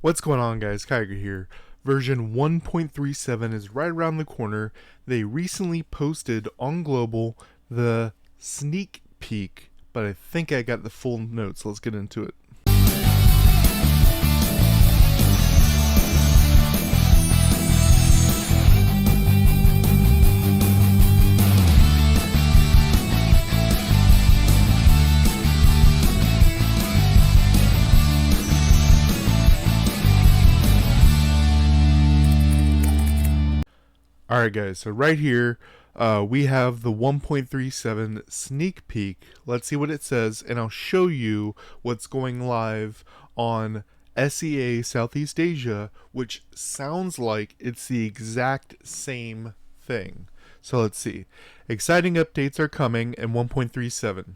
What's going on, guys? Kyger here. Version 1.37 is right around the corner. They recently posted on Global the sneak peek, but I think I got the full notes. Let's get into it. Alright guys, so right here we have the 1.37 sneak peek. Let's see what it says, and I'll show you what's going live on SEA Southeast Asia, which sounds like it's the exact same thing. So let's see. Exciting updates are coming in 1.37.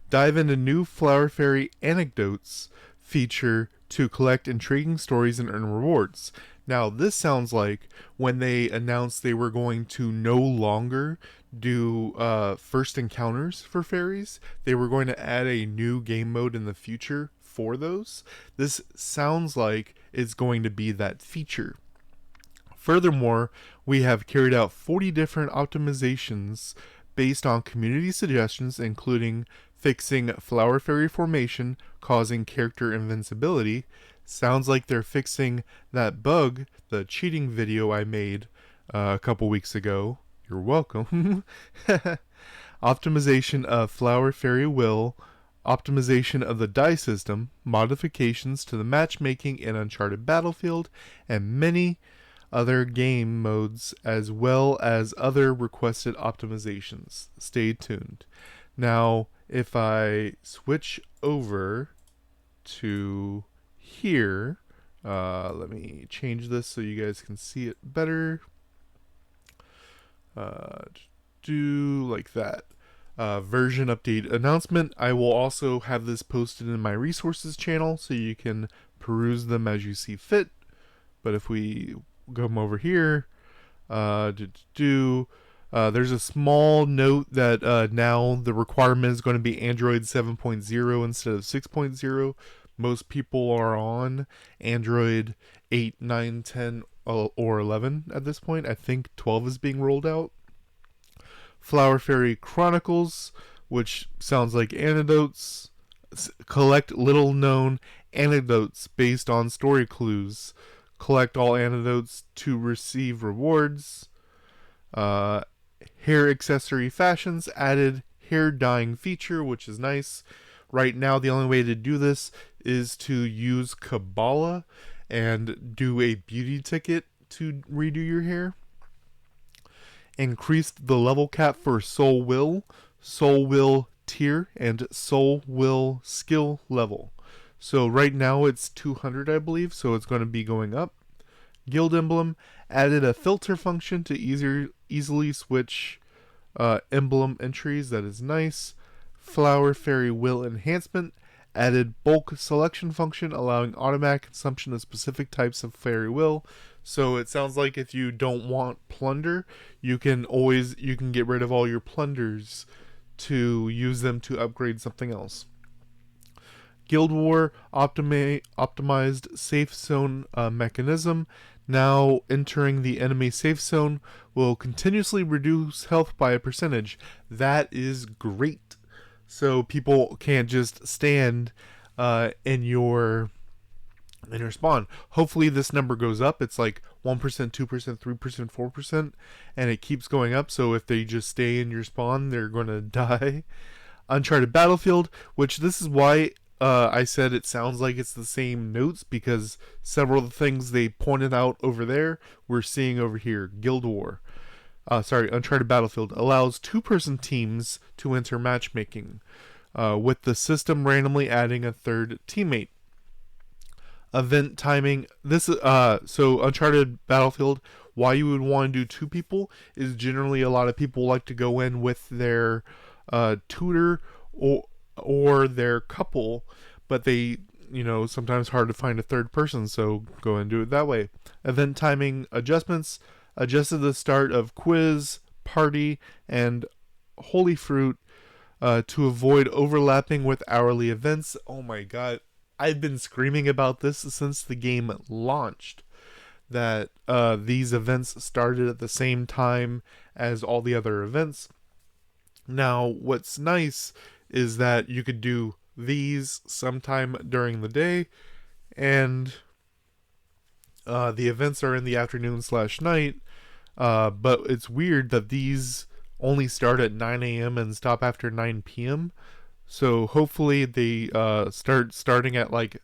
Dive into new Flower Fairy anecdotes feature to collect intriguing stories and earn rewards. Now, this sounds like when they announced they were going to no longer do first encounters for fairies, they were going to add a new game mode in the future for those. This sounds like it's going to be that feature. Furthermore, we have carried out 40 different optimizations based on community suggestions, including fixing Flower Fairy formation, causing character invincibility. Sounds like they're fixing that bug, the cheating video I made a couple weeks ago. You're welcome. Optimization of Flower Fairy Will, optimization of the die system, modifications to the matchmaking in Uncharted Battlefield, and many other game modes, as well as other requested optimizations. Stay tuned. Now, if I switch over to here, let me change this so you guys can see it better. Do like that. Version update announcement. I will also have this posted in my resources channel so you can peruse them as you see fit. But if we come over here, there's a small note that now the requirement is going to be Android 7.0 instead of 6.0. Most people are on Android 8, 9, 10, or 11 at this point. I think 12 is being rolled out. Flower Fairy Chronicles, which sounds like anecdotes. Collect little known anecdotes based on story clues. Collect all anecdotes to receive rewards. Hair accessory fashions added hair dyeing feature, which is nice. Right now, the only way to do this is to use Kabbalah and do a beauty ticket to redo your hair. Increased the level cap for Soul Will tier, and Soul Will skill level. So right now it's 200, I believe, so it's going to be going up. Guild emblem added a filter function to easily switch emblem entries. That is nice. Flower Fairy Will enhancement added bulk selection function, allowing automatic consumption of specific types of Fairy Will. So it sounds like if you don't want plunder, you can get rid of all your plunders to use them to upgrade something else. Guild War optimized safe zone mechanism. Now entering the enemy safe zone will continuously reduce health by a percentage. That is great. So people can't just stand in your spawn. Hopefully this number goes up. It's like 1%, 2%, 3%, 4%, and it keeps going up. So if they just stay in your spawn, they're going to die. Uncharted Battlefield, which this is why I said it sounds like it's the same notes, because several of the things they pointed out over there we're seeing over here. Guild War. Uncharted Battlefield allows two-person teams to enter matchmaking, with the system randomly adding a third teammate. Event timing. So Uncharted Battlefield, why you would want to do two people is generally a lot of people like to go in with their tutor or their couple, but they, sometimes hard to find a third person, so go and do it that way. Event timing adjustments. Adjusted the start of quiz, party, and holy fruit to avoid overlapping with hourly events. Oh my god, I've been screaming about this since the game launched, that these events started at the same time as all the other events. Now, what's nice is that you could do these sometime during the day, and the events are in the afternoon slash night. But it's weird that these only start at 9 a.m. and stop after 9 p.m. So hopefully they starting at like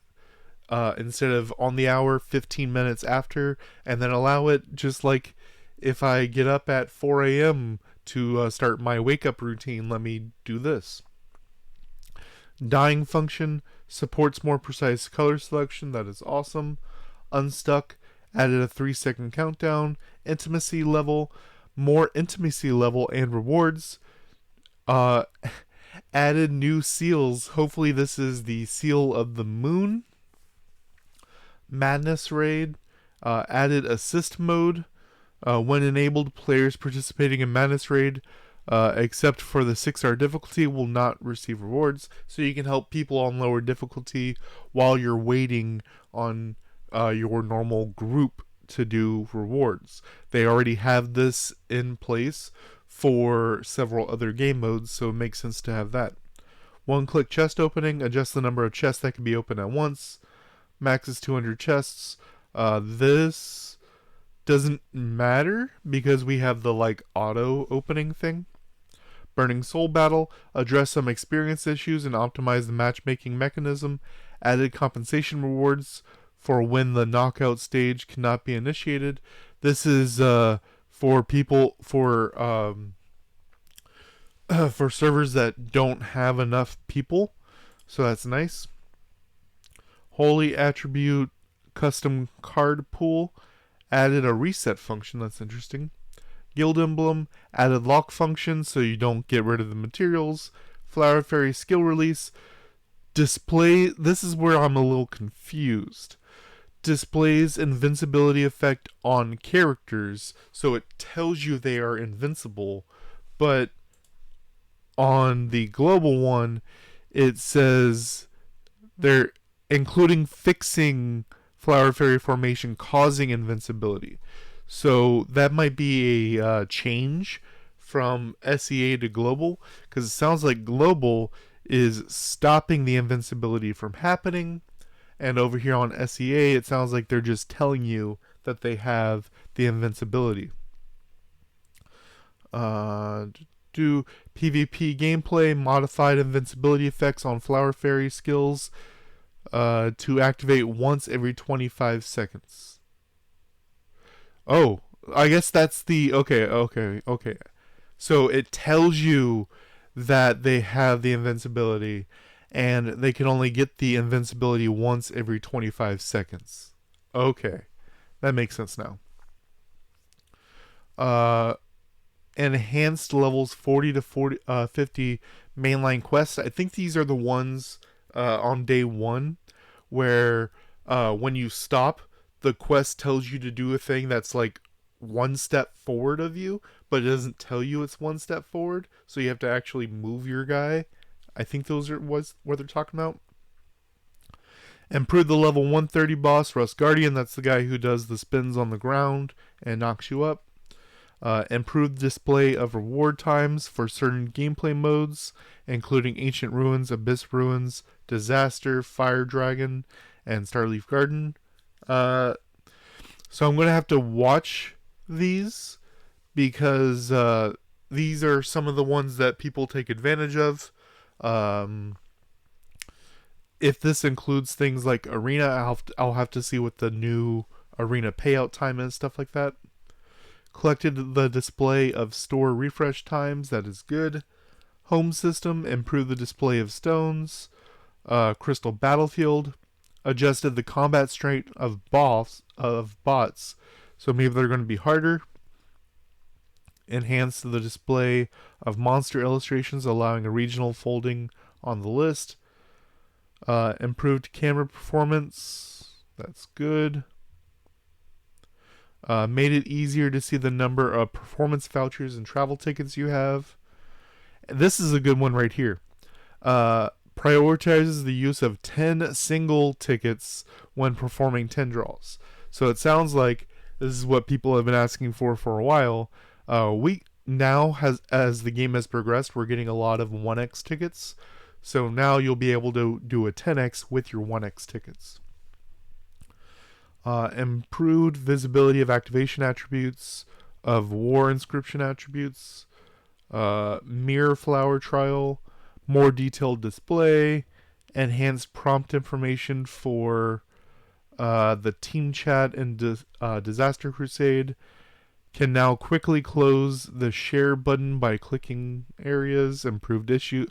instead of on the hour, 15 minutes after, and then allow it just like if I get up at 4 a.m. to start my wake up routine, let me do this. Dyeing function supports more precise color selection. That is awesome. Unstuck added a 3-second countdown. Intimacy level, more intimacy level and rewards. Added new seals. Hopefully this is the seal of the moon. Madness raid. Added assist mode. When enabled, players participating in Madness raid, except for the 6-star difficulty, will not receive rewards. So you can help people on lower difficulty while you're waiting on your normal group to do rewards. They already have this in place for several other game modes, so it makes sense to have that. One-click chest opening, adjust the number of chests that can be opened at once. Max is 200 chests. This doesn't matter because we have the like auto opening thing. Burning Soul Battle, address some experience issues and optimize the matchmaking mechanism. Added compensation rewards for when the knockout stage cannot be initiated. This is for people for servers that don't have enough people, so that's nice. Holy Attribute custom card pool added a reset function. That's interesting. Guild Emblem added lock function so you don't get rid of the materials. Flower Fairy skill release. Display. This is where I'm a little confused. Displays invincibility effect on characters, so it tells you they are invincible, but on the global one it says they're including fixing Flower Fairy formation causing invincibility. So that might be a change from SEA to global, because it sounds like global is stopping the invincibility from happening, and over here on SEA it sounds like they're just telling you that they have the invincibility. Do PvP gameplay, modified invincibility effects on Flower Fairy skills to activate once every 25 seconds. Oh, I guess that's the... Okay. So it tells you that they have the invincibility, and they can only get the invincibility once every 25 seconds. Okay, that makes sense now. Enhanced levels 40 to 50 mainline quests. I think these are the ones on day 1 where when you stop, the quest tells you to do a thing that's like one step forward of you, but it doesn't tell you it's one step forward, so you have to actually move your guy. I think those are what they're talking about. Improve the level 130 boss, Rust Guardian. That's the guy who does the spins on the ground and knocks you up. Improved display of reward times for certain gameplay modes, including Ancient Ruins, Abyss Ruins, Disaster, Fire Dragon, and Starleaf Garden. So I'm going to have to watch these, because these are some of the ones that people take advantage of. If this includes things like Arena, I'll have to see what the new Arena payout time is, stuff like that. Collected the display of store refresh times. That is good. Home system. Improved the display of stones. Crystal Battlefield. Adjusted the combat strength of bots. So maybe they're going to be harder. Enhanced the display of monster illustrations, allowing a regional folding on the list. Improved camera performance. That's good. Made it easier to see the number of performance vouchers and travel tickets you have. This is a good one right here. prioritizes the use of 10 single tickets when performing 10 draws. So it sounds like this is what people have been asking for a while. We now, as the game has progressed, we're getting a lot of 1x tickets. So now you'll be able to do a 10x with your 1x tickets. Improved visibility of activation attributes, of war inscription attributes, mirror flower trial, more detailed display, enhanced prompt information for the team chat and Disaster Crusade. Can now quickly close the share button by clicking areas. Improved issue.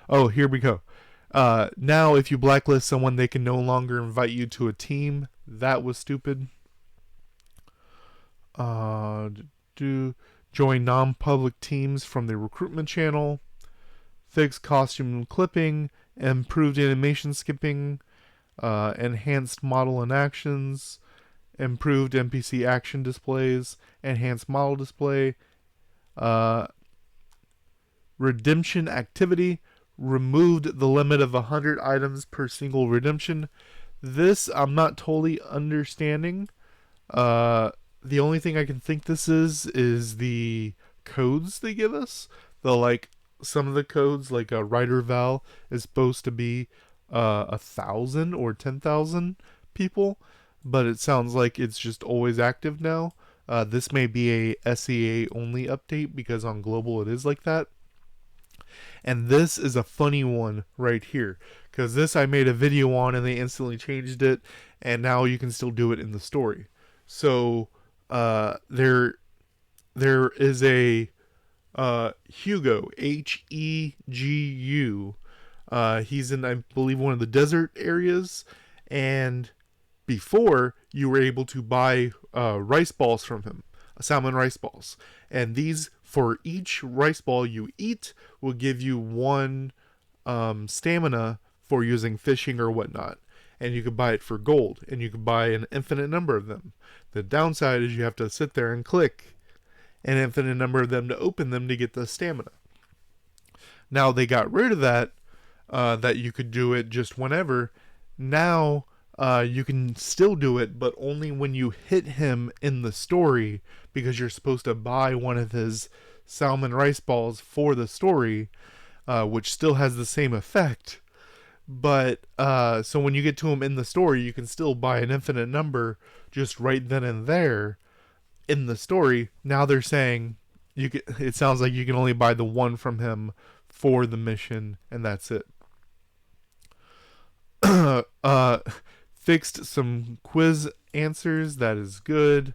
Oh, here we go. Now, if you blacklist someone, they can no longer invite you to a team. That was stupid. Join non-public teams from the recruitment channel. Fix costume clipping. Improved animation skipping. Enhanced model and actions. Improved NPC action displays, enhanced model display, redemption activity, removed the limit of 100 items per single redemption. This I'm not totally understanding. The only thing I can think this is the codes they give us. Some of the codes, like a Rider Val, is supposed to be 1,000 or 10,000 people, but it sounds like it's just always active now. This may be a SEA only update because on global it is like that. And this is a funny one right here, because this I made a video on and they instantly changed it, and now you can still do it in the story. So there is a Hugo, Hegu. He's in, I believe, one of the desert areas, and before you were able to buy rice balls from him, salmon rice balls, and these, for each rice ball you eat, will give you 1 stamina for using fishing or whatnot, and you could buy it for gold, and you could buy an infinite number of them. The downside is you have to sit there and click an infinite number of them to open them to get the stamina. Now they got rid of that you could do it just whenever. Now you can still do it, but only when you hit him in the story, because you're supposed to buy one of his salmon rice balls for the story, which still has the same effect. But so when you get to him in the story, you can still buy an infinite number just right then and there in the story. Now they're saying it sounds like you can only buy the one from him for the mission, and that's it. Fixed some quiz answers, that is good,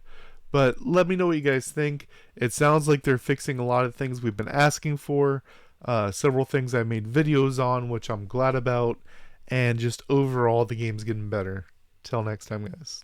but let me know what you guys think. It sounds like they're fixing a lot of things we've been asking for, several things I made videos on, which I'm glad about, and just overall the game's getting better. Till next time, guys.